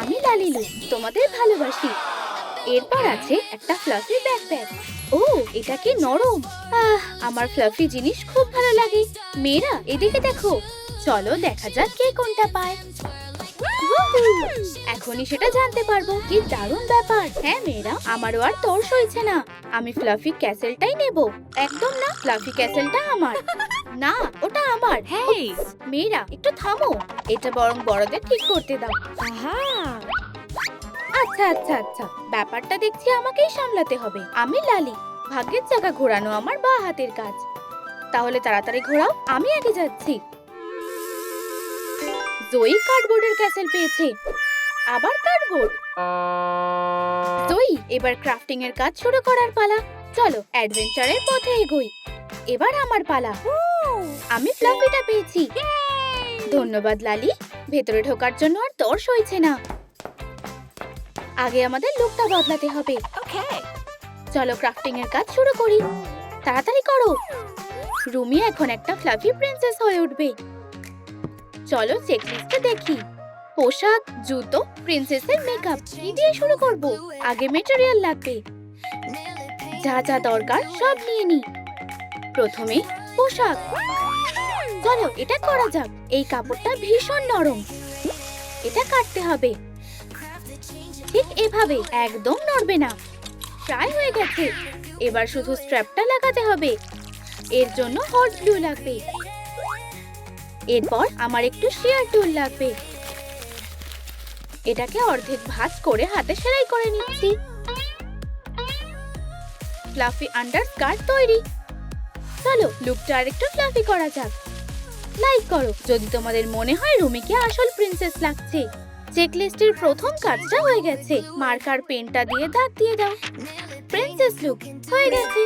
আমি লালিলু, তোমাদের ভালোবাসি। এরপর আছে একটা ফ্লাফি ব্যাকপ্যাক। ও, এটা কি নরম! আমার ফ্লাফি জিনিস খুব ভালো লাগে। মেয়েরা এদিকে দেখো, চলো দেখা যাক কে কোনটা পায়। এখনই সেটা জানতে পারবো। কি দারুণ ব্যাপার! হ্যাঁ মেয়েরা, আমারও আর তর সইছে না। আমি ফ্লাফি ক্যাসেলটাই নেব। একদম না, ফ্লাফি ক্যাসেলটা আমার। না, ওটা আমার। মেয়েরা একটু থামো, এটা বরং বড়দের ঠিক করতে দাও। আচ্ছা আচ্ছা আচ্ছা, ব্যাপারটা দেখছি আমাকেই সামলাতে হবে। আমি লালি, ভাগ্যের চাকা ঘোরানো আমার বা হাতের কাজ। তাহলে তাড়াতাড়ি ঘোরাও, আমি আগে যাচ্ছি। জয়ী কার্ডবোর্ডের ক্যাসেল পেয়েছে। আবার কার্ডবোর্ড। জয়ী, এবার ক্রাফটিং এর কাজ শুরু করার পালা। চলো অ্যাডভেঞ্চারের পথে এগোই। এবার আমার পালা। আমি ফ্লাফিটা পেয়েছি। ধন্যবাদ লালি, ভেতরে ঢোকার জন্য আর তর সইছে না। আগে আমাদের লুকটা বদলাতে হবে। চলো ক্রাফটিং এর কাজ শুরু করি। তাড়াতাড়ি করো। রুমি এখন একটা ফ্লাফি প্রিন্সেস হয়ে উঠবে। চলো চেকলিস্টে দেখি। পোশাক, জুতো, প্রিন্সেসের মেকআপ, কি দিয়ে শুরু করব? আগে ম্যাটেরিয়াল লাগবে। যা যা দরকার সব নিয়ে নি। প্রথমে পোশাক। চলো এটা করা যাক। এই কাপড়টা ভীষণ নরম, এটা কাটতে হবে ঠিক এভাবে, একদম নড়বে না। প্রায় হয়ে গেছে। এবার শুধু স্ট্র্যাপটা লাগাতে হবে। এর জন্য হট গ্লু লাগবে। এরপর আমার একটু শিয়ার টুল লাগবে। এটাকে অর্ধেক ভাঁজ করে হাতে সেলাই করে নিচ্ছি। ফ্লাফি আন্ডারস্কার্ট তৈরি। চলো লুকটা আরেকটু ফ্লাফি করা যাক। লাইক করো যদি তোমাদের মনে হয় রুমিকে আসল প্রিন্সেস লাগছে। চেকলিস্টের প্রথম কাজটা হয়ে গেছে। মার্কার পেনটা দিয়ে দাগ দিয়ে দাও। প্রিন্সেস লুক হয়ে গেছে।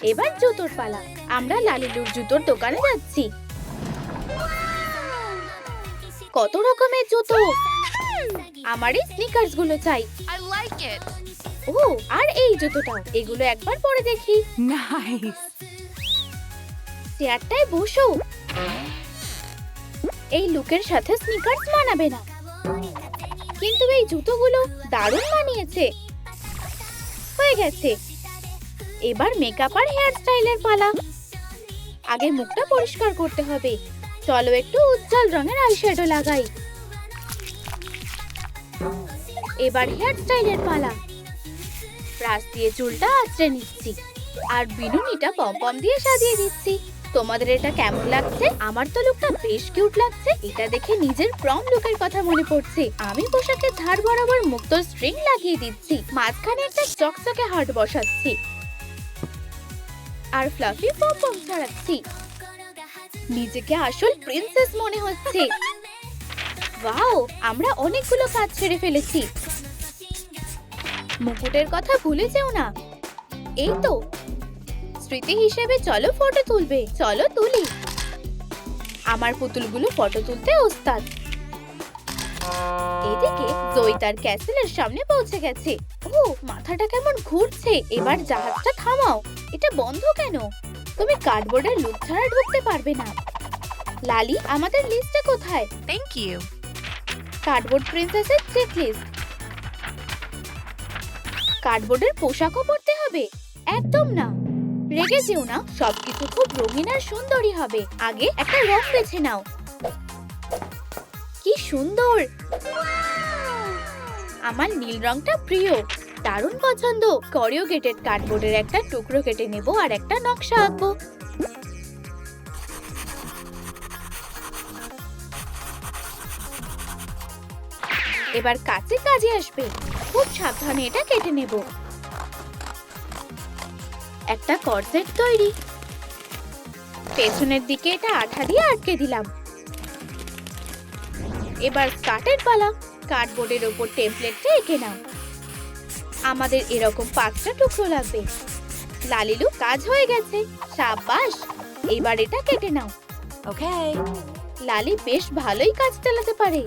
এবার জুতোর পালা। আমরা লালিলুর জুতোর দোকানে যাচ্ছি। কত রকমের জুতো! আমার এই স্নিকার্স গুলো চাই। ও, আর এই জুতোটাও। এগুলো একবার পরে দেখি। চেয়ারটায় বসো। এই লুকের সাথে স্নিকার্স মানাবে না, কিন্তু এই জুতোগুলো দারুণ মানিয়েছে। হয়ে গেছে। এবার মেকআপ আর হেয়ার স্টাইলের পালা। আগে মুখটা পরিষ্কার করতে হবে। চলো একটু উজ্জ্বল রঙের আইশ্যাডো লাগাই। এবার হেয়ার স্টাইলের পালা। ব্রাশ দিয়ে চুলটা আঁচড়ে নিচ্ছি আর বিনুনিটা পমপম দিয়ে সাজিয়ে দিচ্ছি। তোমাদের এটা কেমন লাগছে? আমার তো লুকটা বেশ কিউট লাগছে। এটা দেখে নিজের প্রম লুকের কথা মনে পড়ছে। আমি পোশাকের ধার বরাবর মুক্ত স্ট্রিং লাগিয়ে দিচ্ছি। মাঝখানে একটা চকচকে হার্ট বসাচ্ছি আর ফ্লাফি পমপম ছড়াচ্ছি। নিজেকে আসল প্রিন্সেস মনে হচ্ছে। ওয়াও, আমরা অনেকগুলো কাজ ছেড়ে ফেলেছি। মুকুটের কথা ভুলে যেও না। এই তো স্মৃতি হিসেবে চলো ফটো তুলবে। চলো তুলি। আমার পুতুলগুলো ফটো তুলতে ওস্তাদ। এদিকে জয়ী তার ক্যাসেলের সামনে পৌঁছে গেছে। ও, মাথাটা কেমন ঘুরছে। এবার জাহাজটা থামাও। এটা বন্ধ কেন? তুমি কার্ডবোর্ডের লুক ছাড়া ঢুকতে পারবে না। লালি, আমাদের লিস্টটা কোথায়? Thank you. কার্ডবোর্ড প্রিন্সেসের চেকলিস্ট। কার্ডবোর্ডের পোশাকও পরতে হবে? একদম না, রেগে যেও না। সবকিছু খুব রঙিন আর সুন্দরই হবে। আগে একটা রং বেছে নাও। কি সুন্দর! আমার নীল রংটা প্রিয়, দারুণ পছন্দ। করিওগেটেড কার্ডবোর্ডের একটা টুকরো কেটে নেব আর একটা নকশা আঁকবো। এবার কাছে কাজে আসবে। খুব সাবধানে এটা কেটে নেব। একটা কর্সেট তৈরি। পেছনের দিকে এটা আঠা দিয়ে আটকে দিলাম। এবার স্কার্টের পালা। কার্ডবোর্ডের উপর টেমপ্লেটটা এঁকে নাও। আমাদের এরকম 5টা টুকরো লাগবে। লালিলু, কাজ হয়ে গেছে। সাবাস, এবার এটা কেটে নাও। ওকে। লালি বেশ ভালোই কাজ চালাতে পারে।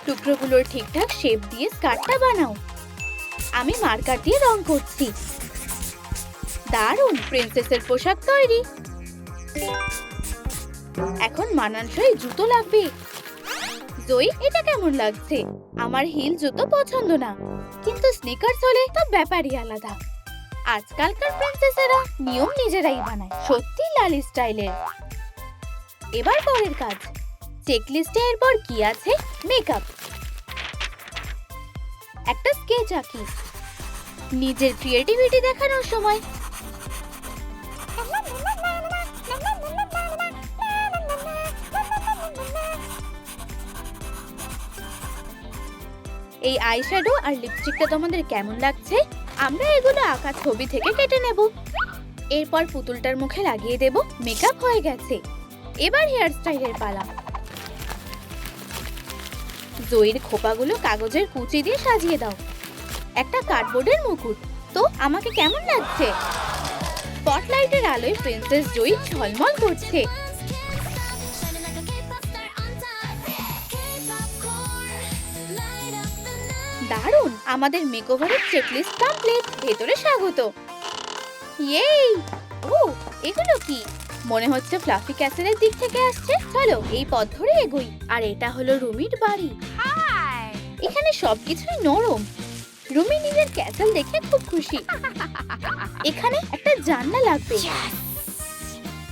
টুকরোগুলোর ঠিকঠাক শেপ দিয়ে স্কার্টটা বানাও। আমি মার্কার দিয়ে রং করছি। দারুণ, প্রিন্সেসের পোশাক তৈরি। এখন মানানসই জুতো লাগবে। জয়ী, এটা কেমন লাগছে? আমার হিল জুতো পছন্দ না, কিন্তু স্নিকার্স হলে তো ব্যাপারই আলাদা। আজকালকার প্রিন্সেসেরা নিয়ম নিজেরাই বানায়, সত্যি লালি স্টাইলের। এবার পরের কাজ, চেকলিস্টে এরপর কি আছে? মেকআপ। একটা স্কেচ আঁকি, নিজের ক্রিয়েটিভিটি দেখানোর সময়। এই আইশ্যাডো আর লিপস্টিকটা তোমাদের কেমন লাগছে? আমরা এগুলো আঁকা ছবি থেকে কেটে নেব। এরপর পুতুলটার মুখে লাগিয়ে দেব। মেকআপ হয়ে গেছে, এবার হেয়ার স্টাইলের পালা। জয়ীর খোপাগুলো কাগজের কুচি দিয়ে সাজিয়ে দাও। একটা কার্ডবোর্ডের মুকুট। তো আমাকে কেমন লাগছে? স্পটলাইটের আলোয় প্রিন্সেস জয়ী ঝলমল করছে। দারুণ! আমাদের মেকওভারের চেকলিস্ট কমপ্লিট। ভেতরে স্বাগত। ইয়েই! ও, এগুলো কি? মনে হচ্ছে ফ্লাফি ক্যাসেলের দিক থেকে আসছে। চলো এই পথ ধরে এগোই। আর এটা হলো রুমির বাড়ি। এখানে সবকিছুই নরম। রুমি নিজের ক্যাসেল দেখে খুব খুশি। এখানে একটা জানলা লাগবে।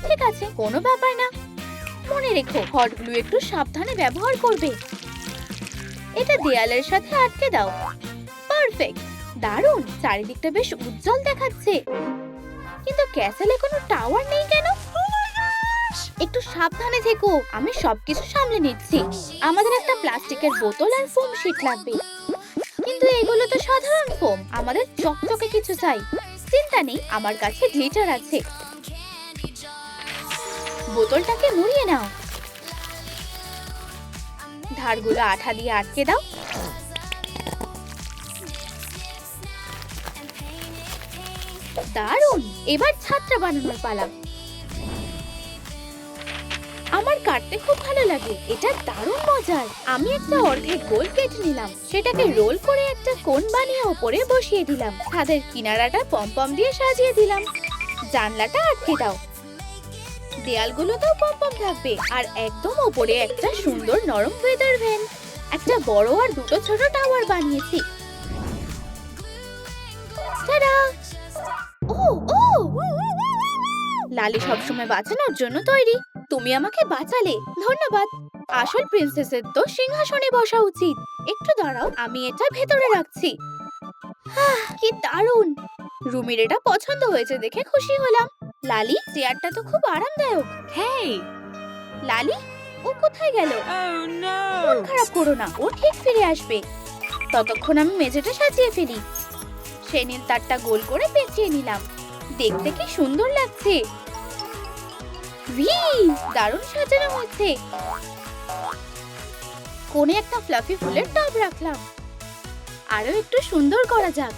ঠিক আছে, কোনো ব্যাপার না। মনে রেখো, হট গ্লু একটু সাবধানে ব্যবহার করবে। এটা দেয়ালের সাথে আটকে দাও। পারফেক্ট! দারুণ! চারিদিকটা বেশ উজ্জ্বল দেখাচ্ছে। কিন্তু ক্যাসেলে কোনো টাওয়ার নেই কেন? একটু সাবধানে থেকো, আমি সবকিছু সামলে নিচ্ছি। আমাদের একটা প্লাস্টিকের বোতল আর ফোম শিট লাগবে। কিন্তু এগুলো তো সাধারণ ফোম, আমাদের চকচকে কিছু চাই। চিন্তা নেই, আমার কাছে গ্লিটার আছে। বোতলটাকে মুড়িয়ে নাও। ধারগুলো আঠা দিয়ে আটকে দাও। দারুণ! এবার ছাত্রা বানানোর পালা। আমার কাটতে খুব ভালো লাগে, এটা দারুণ মজার। আমি একটা অর্ধেক গোল কেটে নিলাম, সেটাকে রোল করে একটা কোণ বানিয়ে উপরে বসিয়ে দিলাম। ছাদের কিনারাটা পমপম দিয়ে সাজিয়ে দিলাম। জানলাটা আটকে দাও। দেয়ালগুলোতেও পমপম থাকবে। আর একদম উপরে একটা সুন্দর নরম ওয়েদার ভ্যান। একটা বড় আর দুটো ছোট টাওয়ার বানিয়েছি। টাডা! ও ও! লালি সবসময় বাঁচানোর জন্য তৈরি। তুমি আমাকে বাঁচালে, ধন্যবাদ। আসল প্রিন্সেসের তো সিংহাসনে বসা উচিত। একটু দাঁড়াও, আমি এটা ভেতরে রাখছি। কি দারুণ! রুমির এটা পছন্দ হয়েছে দেখে খুশি হলাম। লালি, চেয়ারটা তো খুব আরামদায়ক। Hey! লালি, ও কোথায় গেল? Oh no! মন খারাপ করো না, ও ঠিক ফিরে আসবে। ততক্ষণ আমি মেঝেটা সাজিয়ে ফেলি। সেনিল তারটা গোল করে পেঁচিয়ে নিলাম। দেখতে কি সুন্দর লাগছে। দারুণ সাজানো হয়েছে। কোণে একটা ফ্লাফি ফুলের টব রাখলাম। আরো একটু সুন্দর করা যাক।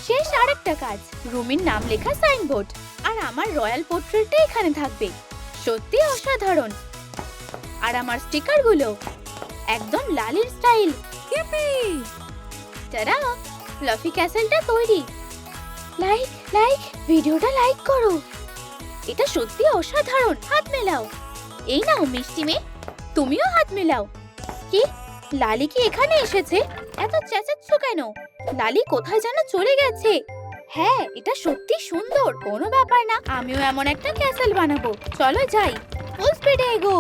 শেষ আরেকটা কাজ, রুমির নাম লেখা সাইনবোর্ড। আর আমার রয়্যাল পোর্ট্রেটটা এখানে থাকবে। সত্যি অসাধারণ। আর আমার স্টিকারগুলো একদম লালির স্টাইল। টাডা! ফ্লাফি ক্যাসেলটা তৈরি। লাইক ভিডিওটা লাইক করো। এটা সত্যি অসাধারণ। হাত মেলাও। এই নাও মিষ্টি মেয়ে, তুমিও হাত মেলাও। কি, লালি কি এখানে এসেছে? এত চেঁচাচ্ছ কেন? লালি কোথায় যেন চলে গেছে। হ্যাঁ, এটা সত্যি সুন্দর। কোনো ব্যাপার না, আমিও এমন একটা ক্যাসেল বানাবো। চলো যাই, ফুল স্পিডে এগো।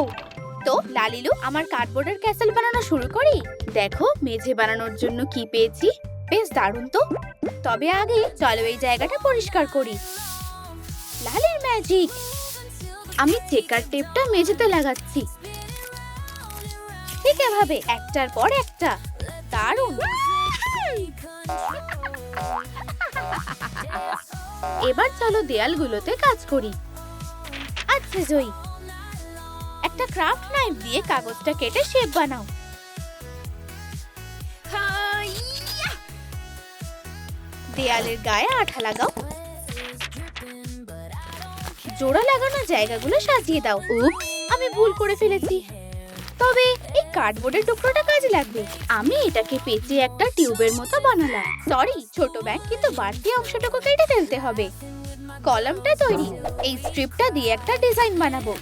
তো লালিলু, আমার কার্ডবোর্ডের ক্যাসেল বানানো শুরু করি। দেখো মেঝে বানানোর জন্য কি পেয়েছি। বেশ দারুণ তো। তবে আগে চলো এই জায়গাটা পরিষ্কার করি। লালির ম্যাজিক। আমি চেকার টেপটা মেঝেতে লাগাচ্ছি। ঠিক এভাবে একটার পর একটা। দারুণ! এবার চলো দেয়ালগুলোতে কাজ করি। আচ্ছা জয়ী, একটা ক্রাফট নাইফ দিয়ে কাগজটা কেটে শেপ বানাও। দেয়ালের গায়ে আঠা লাগাও। জোড়া লাগানো জায়গাগুলো সাজিয়ে দাও। উপস, আমি ভুল করে ফেলেছি। তবে এই কার্ডবোর্ডের টুকরোটা কাজে লাগবে। আমি এটাকে পেঁচিয়ে একটা টিউবের মতো বানালাম। সরি ছোট ব্যাগ, কিন্তু বাড়তি অংশটুকু কেটে ফেলতে হবে। কলামটা তৈরি। এই স্ট্রিপটা দিয়ে একটা ডিজাইন বানাবো।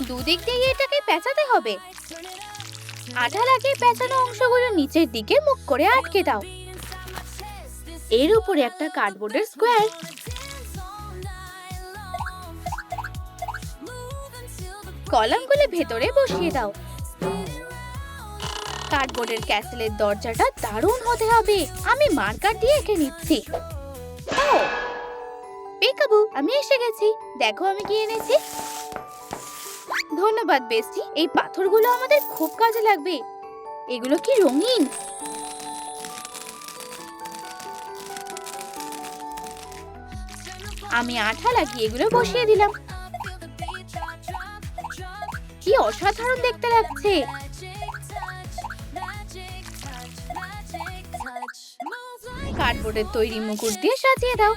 দুদিক দিয়ে এটাকে পেঁচাতে হবে। আঠা লাগিয়ে পেঁচানো অংশগুলো নিচের দিকে মুখ করে আটকে দাও। এর উপরে একটা কার্ডবোর্ডের স্কোয়ার। কলামগুলো ভেতরে বসিয়ে দাও। কার্ডবোর্ডের ক্যাসেলের দরজাটা দারুণ হতে হবে। আমি মার্কার দিয়ে এঁকে নিচ্ছি। ও পেকাবু, আমি এসে গেছি। দেখো আমি কি এনেছি। ধন্যবাদ বেস্টি, এই পাথরগুলো আমাদের খুব কাজে লাগবে। এগুলো কি রঙিন! আমি আঠা লাগিয়ে এগুলো বসিয়ে দিলাম। কি অসাধারণ দেখতে লাগছে। কার্ডবোর্ডের তৈরি মুকুট দিয়ে সাজিয়ে দাও।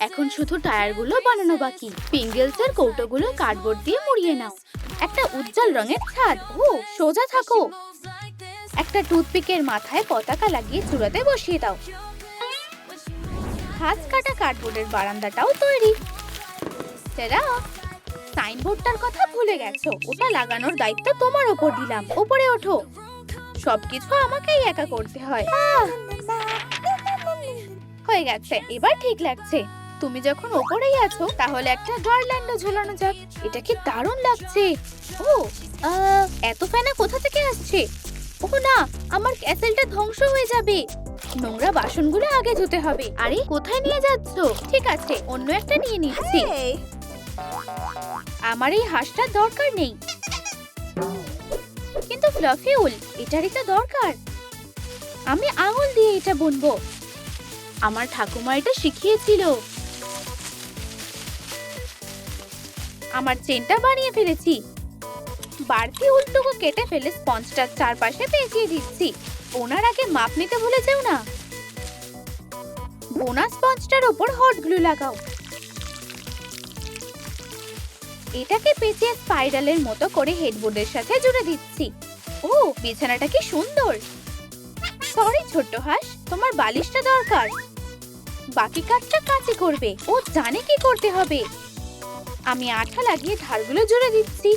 এখন শুধু টায়ারগুলো বানানো বাকি। পিঙ্গেলসের কৌটোগুলো কার্ডবোর্ড দিয়ে মুড়িয়ে নাও। একটা উজ্জ্বল রঙের ছাদ। ও সোজা থাকো। একটা টুথপিকের মাথায় পতাকা লাগিয়ে চূড়াতে বসিয়ে দাও। হাত কাটা কার্ডবোর্ডের বারান্দাটাও তৈরি। টেরা, সাইনবোর্ডটার কথা ভুলে গেছো। ওটা লাগানোর দায়িত্ব তোমার উপর দিলাম। উপরে ওঠো। সবকিছু আমাকেই একা করতে হয়। হয়ে গেছে, এবার ঠিক লাগছে। তুমি যখন ওপরেই আছো তাহলে একটা গার্ল্যান্ডও ঝোলানো যাক। এটা কি দারুণ লাগছে। ও এত ফেনা কোথা থেকে আসছে? ও না, আমার ক্যাসেলটা ধ্বংস হয়ে যাবে। নোংরা বাসনগুলো আগে ধুতে হবে। আরে কোথায় নিয়ে যাচ্ছো? ঠিক আছে, অন্য একটা নিয়ে নিচ্ছি। আমার এই হাঁসটার দরকার নেই, কিন্তু ফ্লাফি উল এটারই তো দরকার। আমি আঙুল দিয়ে এটা বুনবো। আমার ঠাকুমা এটা শিখিয়েছিল। আমার চেনটা বানিয়ে ফেলেছি। বাড়তি উলটুকু কেটে ফেলে স্পঞ্জটার চারপাশে পেঁচিয়ে দিচ্ছি। ওনার আগে মাপ নিতে ভুলে যেও না। বোনা স্পঞ্জটার উপর হট গ্লু লাগাও। এটাকে পেঁচিয়ে স্পাইরালের মতো করে হেডবোর্ডের সাথে জুড়ে দিচ্ছি। ও বিছানাটা কি সুন্দর। সরি ছোট্ট হাঁস, তোমার বালিশটা দরকার। বাকি কাজটা কাছে করবে। ও জানে কি করতে হবে। আমি আঠা লাগিয়ে ধারগুলো জুড়ে দিচ্ছি।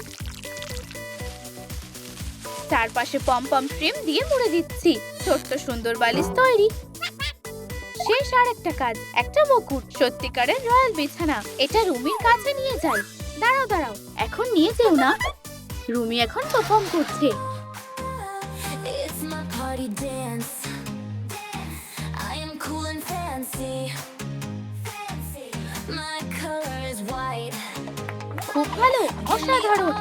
চারপাশে পম ট্রিম দিয়ে মুড়ে দিচ্ছি। ছোট্ট সুন্দর বালিশ তৈরি। শেষ আর একটা কাজ, একটা মুকুট। সত্যিকারের রয়্যাল বিছানা। এটা রুমির কাছে নিয়ে যাই। দাঁড়াও দাঁড়াও, এখন নিয়ে যেও না। রুমি এখন পারফর্ম করছে। খুব ভালো, অসাধারণ।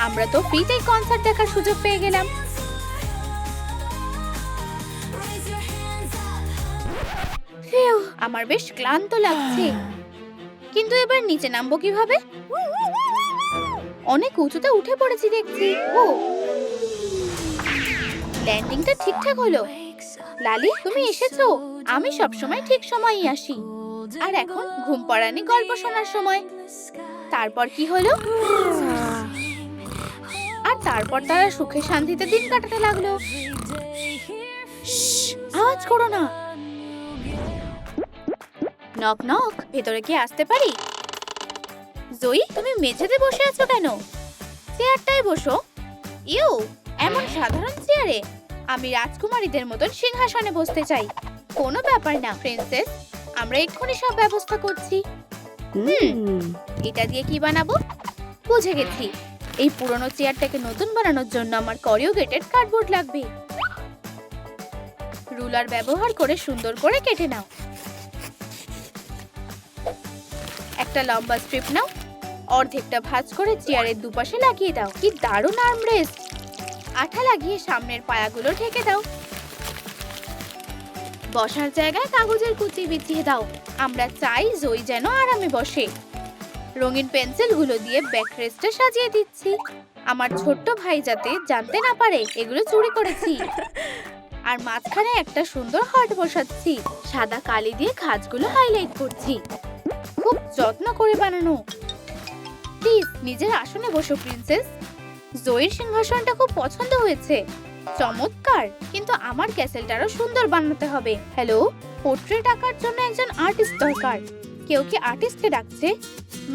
আমরা তো ফ্রিতেই কনসার্ট দেখার সুযোগ পেয়ে গেলাম। আমার বেশ ক্লান্ত লাগছে, কিন্তু এবার নিচে নামবো কিভাবে? অনেক উঁচুতে উঠে পড়েছি দেখছি। ও ল্যান্ডিংটা ঠিকঠাক হলো। লালি, তুমি এসেছো। আমি সবসময় ঠিক সময়ই আসি। আর এখন ঘুম পাড়ানি গল্প শোনার সময়। তারপর কি হলো? আর তারপর তারা সুখে শান্তিতে দিন কাটাতে লাগলো। আওয়াজ করো না। নক নক, ভেতরে কি আসতে পারি? জয়ী, তুমি মেঝেতে বসে আছো কেন? চেয়ারটায় বসো। ইউ, এমন সাধারণ চেয়ারে? আমি রাজকুমারীদের মতন সিংহাসনে বসতে চাই। কোনো ব্যাপার না প্রিন্সেস, আমরা এক্ষুনি সব ব্যবস্থা করছি। এটা দিয়ে কি বানাবো? বুঝে গেছি। এই পুরনো চেয়ারটাকে নতুন বানানোর জন্য আমার করিওগেটেড কার্ডবোর্ড লাগবে। রুলার ব্যবহার করে সুন্দর করে কেটে নাও। একটা লম্বা স্ট্রিপ নাও। অর্ধেকটা ভাঁজ করে চেয়ারের দুপাশে লাগিয়ে দাও। কি দারুণ আর্মরেস্ট। আঠা লাগিয়ে সামনের পায়াগুলো ঢেকে দাও। বসার জায়গায় কাগজের কুচি বিছিয়ে দাও। আমরা চাই জয়ী যেন আরামে বসে। রঙিন পেন্সিলগুলো দিয়ে ব্যাকরেস্টে সাজিয়ে দিচ্ছি। আমার ছোট্ট ভাই যাতে জানতে না পারে এগুলো চুরি করেছি। আর মাঝখানে একটা সুন্দর হার্ট বসাচ্ছি। সাদা কালি দিয়ে খাঁজগুলো হাইলাইট করছি। খুব যত্ন করে বানানো। প্লিজ নিজের আসনে বসো প্রিন্সেস। জয়ীর সিংহাসনটা খুব পছন্দ হয়েছে। চমৎকার, কিন্তু আমার ক্যাসেলটারও সুন্দর বানাতে হবে। হ্যালো, পোর্ট্রেট আঁকার জন্য একজন আর্টিস্ট দরকার। কেউ কি আর্টিস্টকে ডাকছে?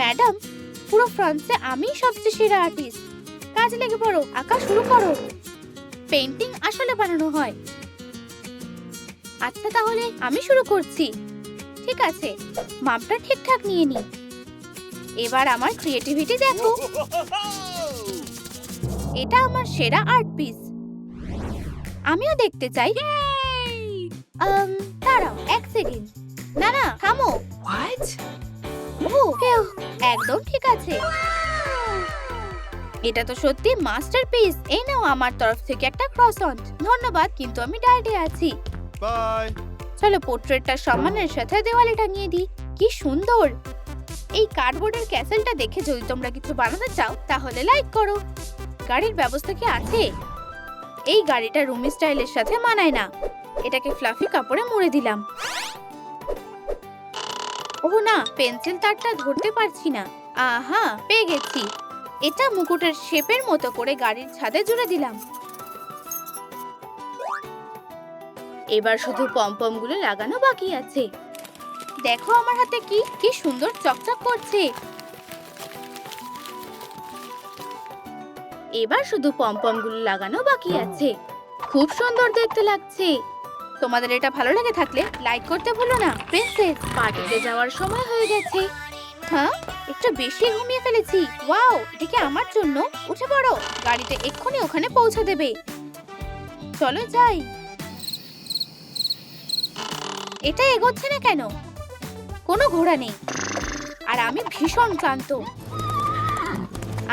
ম্যাডাম, পুরো ফ্রান্সে আমিই সবচেয়ে সেরা আর্টিস্ট। কাজে লেগে পড়ো, আঁকা শুরু করো। পেইন্টিং আসলে বানানো হয়। আচ্ছা তাহলে আমি শুরু করছি। ঠিক আছে, মাপটা ঠিকঠাক নিয়ে নি। এবার আমার ক্রিয়েটিভিটি দেখো। এটা আমার সেরা আর্ট পিস। আমিও দেখতে চাই। দাঁড়াও এক সেকেন্ড। না না, থামো। একদম ঠিক আছে। এটা তো সত্যি মাস্টারপিস। এই নাও আমার তরফ থেকে একটা ক্রসঅন। ধন্যবাদ, কিন্তু আমি ডায়েটে আছি। বাই। চলো পোর্ট্রেটটা সম্মানের সাথে দেওয়ালে টাঙিয়ে দিই। কি সুন্দর! এই কার্ডবোর্ডের ক্যাসেলটা দেখে যদি তোমরা কিছু বানাতে চাও তাহলে লাইক করো। গাড়ির ব্যবস্থা কি আছে? এই গাড়িটা রুমি স্টাইলের সাথে মানায় না। এটাকে ফ্লাফি কাপড়ে মুড়ে দিলাম। ওহ না, পেন্সিল তারটা ধরতে পারছি না। আহা, পেয়ে গেছি। এটা মুকুটের শেপের মতো করে গাড়ির ছাদে জুড়ে দিলাম। এবার শুধু পমপম গুলো লাগানো বাকি আছে। দেখো আমার হাতে কি সুন্দর চকচক করছে। এবার শুধু পমপম গুলো লাগানো বাকি আছে। খুব সুন্দর দেখতে লাগছে। তোমাদের এটা ভালো লেগে থাকলে লাইক করতে ভুলো না। প্রিন্সেস, পার্টিতে যাওয়ার সময় হয়ে গেছে। হ্যাঁ, একটু বেশি ঘুমিয়ে ফেলেছি। ওয়াও, এটা কি আমার জন্য? উঠে পড়ো, গাড়িতে এক্ষুনি ওখানে পৌঁছে দেবে। চলো যাই। এটা এগোচ্ছে না কেন? কোনো ঘোড়া নেই, আর আমি ভীষণ ক্লান্ত।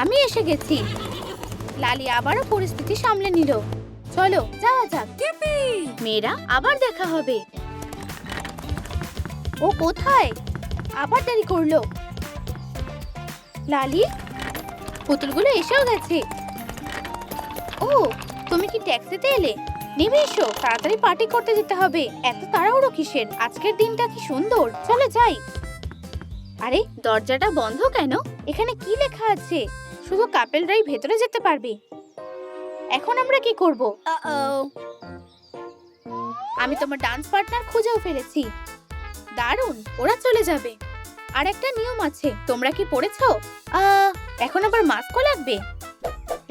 আমি এসে গেছি। লালি আবারও পরিস্থিতি সামলে নিল। চলো যাওয়া যাক। মেয়েরা, আবার দেখা হবে। ও কোথায়? আবার দেরি করলো। লালি, পুতুলগুলো এসেও গেছে। ও, তুমি কি ট্যাক্সিতে এলে? নেমে এসো, তাড়াতাড়ি পার্টি করতে যেতে হবে। এত তাড়াহুড়ো কিসের? আজকের দিনটা কি সুন্দর। চলো যাই। আরে, দরজাটা বন্ধ কেন? এখানে কি লেখা আছে? শুধু কাপেলরাই ভেতরে যেতে পারবে। এখন আমরা কি করব? আমি তোমার ডান্স পার্টনার খুঁজেও ফেলেছি। দারুণ, ওরা চলে যাবে। আর একটা নিয়ম আছে, তোমরা কি পড়েছো? এখন আবার মাস্কও লাগবে।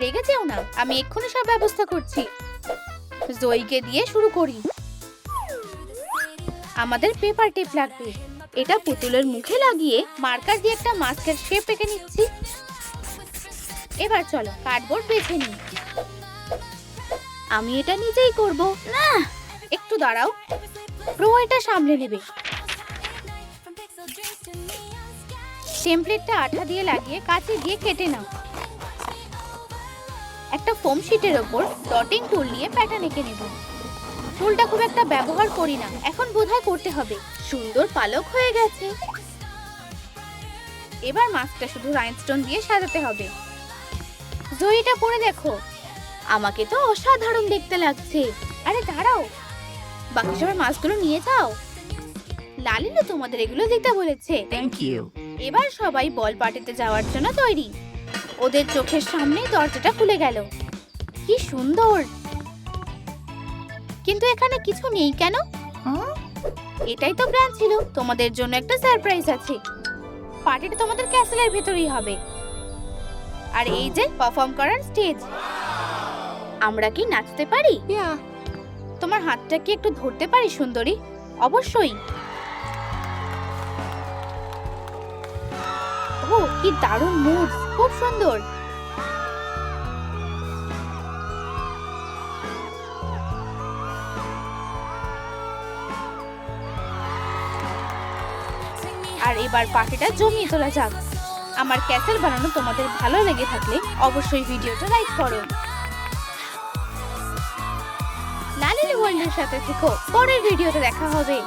রেগে যেও না, আমি এক্ষুনি সব ব্যবস্থা করছি। জয়ীকে দিয়ে শুরু করি। আমাদের পেপার টেপ লাগবে। এটা পুতুলের মুখে লাগিয়ে মার্কার দিয়ে একটা মাস্কের শেপ এঁকে নিচ্ছি। এবার চলো কার্ডবোর্ড বেছে নিই। আমি এটা নিজেই করব। না, একটু দাঁড়াও, প্রো এটা সামলে নেবে। টেমপ্লেটটা আঠা দিয়ে লাগিয়ে কাছে গিয়ে কেটে নাও। একটা ফোম শিটের ওপর ডটিং টুল নিয়ে প্যাটার্ন এঁকে নেব। টুলটা খুব একটা ব্যবহার করি না, এখন বোধহয় করতে হবে। সুন্দর পালক হয়ে গেছে। এবার মাস্কটা শুধু রাইনস্টোন দিয়ে সাজাতে হবে। জয়ীটা পরে দেখো, আমাকে তো অসাধারণ দেখতে লাগছে। আরে দাঁড়াও, বাকি সবার মাস্কগুলো নিয়ে যাও। লালিনা তোমাদের এগুলো দিতে বলেছে। Thank you. এবার সবাই বল পার্টিতে যাওয়ার জন্য তৈরি। ওদের চোখের সামনেই দরজাটা খুলে গেল। কি সুন্দর! কিন্তু এখানে কিছু নেই কেন? এটাই তো প্ল্যান ছিল। তোমাদের জন্য একটা সারপ্রাইজ আছে। পার্টিটা তোমাদের ক্যাসেলের ভেতরেই হবে। আর এই যে পারফর্ম করার স্টেজ। আমরা কি নাচতে পারি? তোমার হাতটা কি একটু ধরতে পারি সুন্দরী? অবশ্যই। ও, কি দারুণ মুড, খুব সুন্দর। আর এবার পার্টিটা জমিয়ে তোলা যাক। আমার ক্যাসেল বানানো তোমাদের ভালো লেগে থাকলে অবশ্যই ভিডিওটা লাইক করো। লালিলি ওয়ার্ল্ডের সাথে থেকো। পরের ভিডিওতে দেখা হবে।